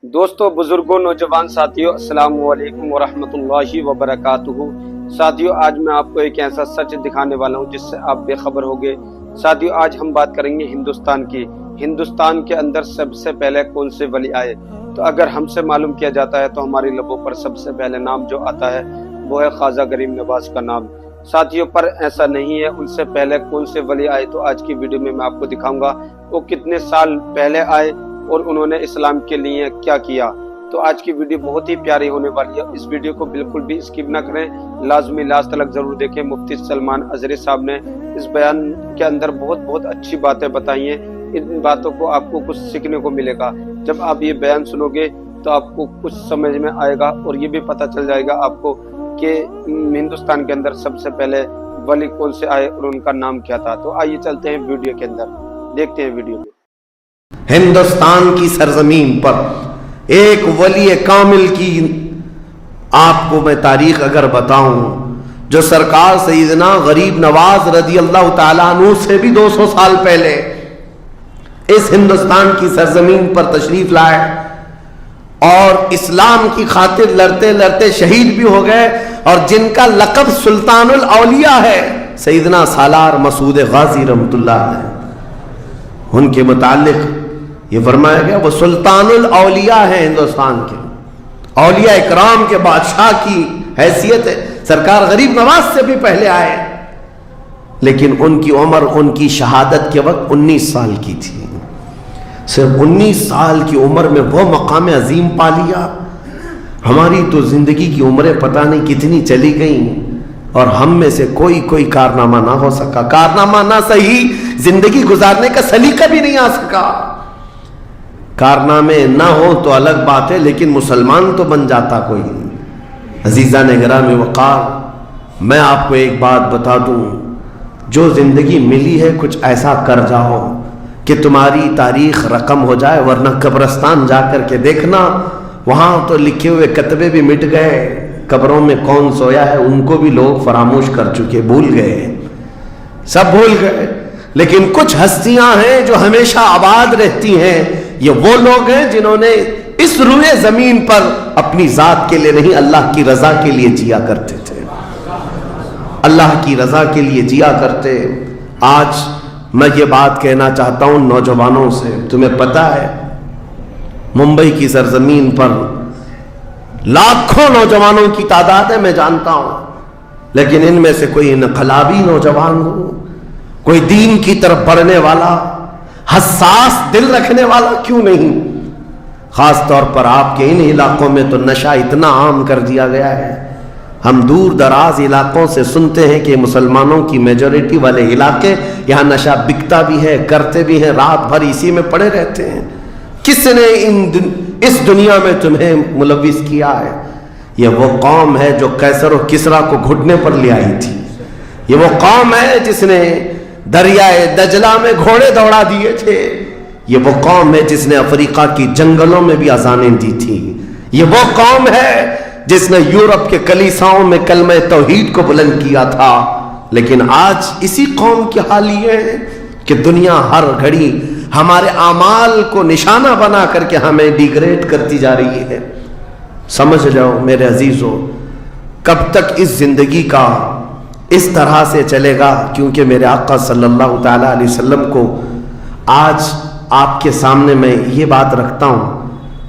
دوستو، بزرگوں، نوجوان ساتھیوں، السلام علیکم ورحمۃ اللہ وبرکاتہ۔ ساتھیوں، آج میں آپ کو ایک ایسا سچ دکھانے والا ہوں جس سے آپ بے خبر ہوگے۔ ساتھیوں، آج ہم بات کریں گے ہندوستان کی۔ ہندوستان کے اندر سب سے پہلے کون سے ولی آئے؟ تو اگر ہم سے معلوم کیا جاتا ہے تو ہماری لبوں پر سب سے پہلے نام جو آتا ہے وہ ہے خواجہ غریب نواز کا نام۔ ساتھیوں، پر ایسا نہیں ہے۔ ان سے پہلے کون سے ولی آئے تو آج کی ویڈیو میں آپ کو دکھاؤں گا وہ کتنے سال پہلے آئے اور انہوں نے اسلام کے لیے کیا کیا۔ تو آج کی ویڈیو بہت ہی پیاری ہونے والی ہے۔ اس ویڈیو کو بالکل بھی اسکپ نہ کریں، لازمی لاسٹ تک ضرور دیکھیں۔ مفتی سلمان ازہری صاحب نے اس بیان کے اندر بہت اچھی باتیں بتائی ہیں۔ ان باتوں کو آپ کو کچھ سیکھنے کو ملے گا۔ جب آپ یہ بیان سنو گے تو آپ کو کچھ سمجھ میں آئے گا اور یہ بھی پتہ چل جائے گا آپ کو کہ ہندوستان کے اندر سب سے پہلے ولی کون سے آئے اور ان کا نام کیا تھا۔ تو آئیے چلتے ہیں ویڈیو کے اندر، دیکھتے ہیں ویڈیو میں۔ ہندوستان کی سرزمین پر ایک ولی کامل کی آپ کو میں تاریخ اگر بتاؤں، جو سرکار سیدنا غریب نواز رضی اللہ تعالیٰ عنہ سے بھی 200 سال پہلے اس ہندوستان کی سرزمین پر تشریف لائے اور اسلام کی خاطر لڑتے لڑتے شہید بھی ہو گئے، اور جن کا لقب سلطان الاولیاء ہے، سیدنا سالار مسعود غازی رحمۃ اللہ علیہ، ان کے متعلق یہ فرمایا گیا وہ سلطان الاولیاء ہیں۔ ہندوستان کے اولیاء اکرام کے بادشاہ کی حیثیت ہے۔ سرکار غریب نواز سے بھی پہلے آئے، لیکن ان کی عمر ان کی شہادت کے وقت 19 سال کی تھی۔ صرف 19 سال کی عمر میں وہ مقام عظیم پا لیا۔ ہماری تو زندگی کی عمریں پتہ نہیں کتنی چلی گئیں اور ہم میں سے کوئی کارنامہ نہ ہو سکا، کارنامہ نہ صحیح زندگی گزارنے کا سلیقہ بھی نہیں آ سکا۔ کارنامے نہ ہو تو الگ بات ہے، لیکن مسلمان تو بن جاتا کوئی۔ عزیزان گرامی وقار، میں آپ کو ایک بات بتا دوں، جو زندگی ملی ہے کچھ ایسا کر جاؤ کہ تمہاری تاریخ رقم ہو جائے، ورنہ قبرستان جا کر کے دیکھنا، وہاں تو لکھے ہوئے کتبے بھی مٹ گئے، قبروں میں کون سویا ہے ان کو بھی لوگ فراموش کر چکے، بھول گئے، سب بھول گئے۔ لیکن کچھ ہستیاں ہیں جو ہمیشہ آباد رہتی ہیں۔ یہ وہ لوگ ہیں جنہوں نے اس روئے زمین پر اپنی ذات کے لیے نہیں، اللہ کی رضا کے لیے جیا کرتے تھے، اللہ کی رضا کے لیے جیا کرتے۔ آج میں یہ بات کہنا چاہتا ہوں نوجوانوں سے، تمہیں پتہ ہے ممبئی کی سرزمین پر لاکھوں نوجوانوں کی تعداد ہے، میں جانتا ہوں، لیکن ان میں سے کوئی انقلابی نوجوان ہو، کوئی دین کی طرف بڑھنے والا، حساس دل رکھنے والا کیوں نہیں؟ خاص طور پر آپ کے ان علاقوں میں تو نشہ اتنا عام کر دیا گیا ہے۔ ہم دور دراز علاقوں سے سنتے ہیں کہ مسلمانوں کی میجورٹی والے علاقے، یہاں نشہ بکتا بھی ہے، کرتے بھی ہیں، رات بھر اسی میں پڑے رہتے ہیں۔ کس نے اس دنیا میں تمہیں ملوث کیا ہے؟ یہ وہ قوم ہے جو قیصر و کسریٰ کو گھٹنے پر لے آئی تھی۔ یہ وہ قوم ہے جس نے دریائے دجلہ میں گھوڑے دوڑا دیے تھے۔ یہ وہ قوم ہے جس نے افریقہ کی جنگلوں میں بھی اذانیں دی تھی۔ یہ وہ قوم ہے جس نے یورپ کے کلیساؤں میں کلمہ توحید کو بلند کیا تھا۔ لیکن آج اسی قوم کی حال یہ ہے کہ دنیا ہر گھڑی ہمارے اعمال کو نشانہ بنا کر کے ہمیں ڈیگریڈ کرتی جا رہی ہے۔ سمجھ جاؤ میرے عزیزو، کب تک اس زندگی کا اس طرح سے چلے گا؟ کیونکہ میرے آقا صلی اللہ تعالیٰ علیہ وسلم کو آج آپ کے سامنے میں یہ بات رکھتا ہوں،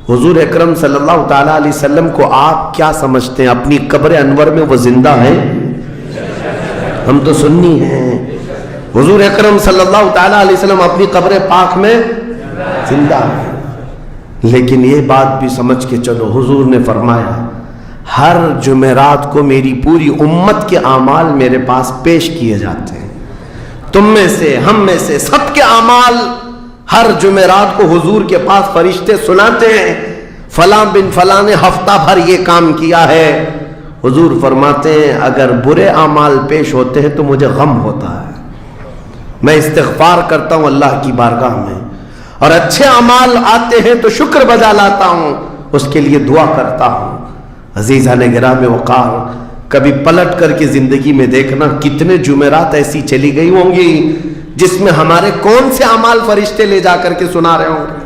حضور اکرم صلی اللہ تعالیٰ علیہ وسلم کو آپ کیا سمجھتے ہیں؟ اپنی قبر انور میں وہ زندہ ہیں؟ ہم تو سنی ہیں۔ حضور اکرم صلی اللہ تعالیٰ علیہ وسلم اپنی قبر پاک میں زندہ ہیں، لیکن یہ بات بھی سمجھ کے چلو، حضور نے فرمایا ہر جمعرات کو میری پوری امت کے اعمال میرے پاس پیش کیے جاتے ہیں۔ تم میں سے، ہم میں سے، سب کے اعمال ہر جمعرات کو حضور کے پاس فرشتے سناتے ہیں، فلاں بن فلاں نے ہفتہ بھر یہ کام کیا ہے۔ حضور فرماتے ہیں اگر برے اعمال پیش ہوتے ہیں تو مجھے غم ہوتا ہے، میں استغفار کرتا ہوں اللہ کی بارگاہ میں، اور اچھے اعمال آتے ہیں تو شکر بجا لاتا ہوں، اس کے لیے دعا کرتا ہوں۔ عزیزان گرامی وقار، کبھی پلٹ کر کے زندگی میں دیکھنا کتنے جمعرات ایسی چلی گئی ہوں گی جس میں ہمارے کون سے اعمال فرشتے لے جا کر کے سنا رہے ہوں گے۔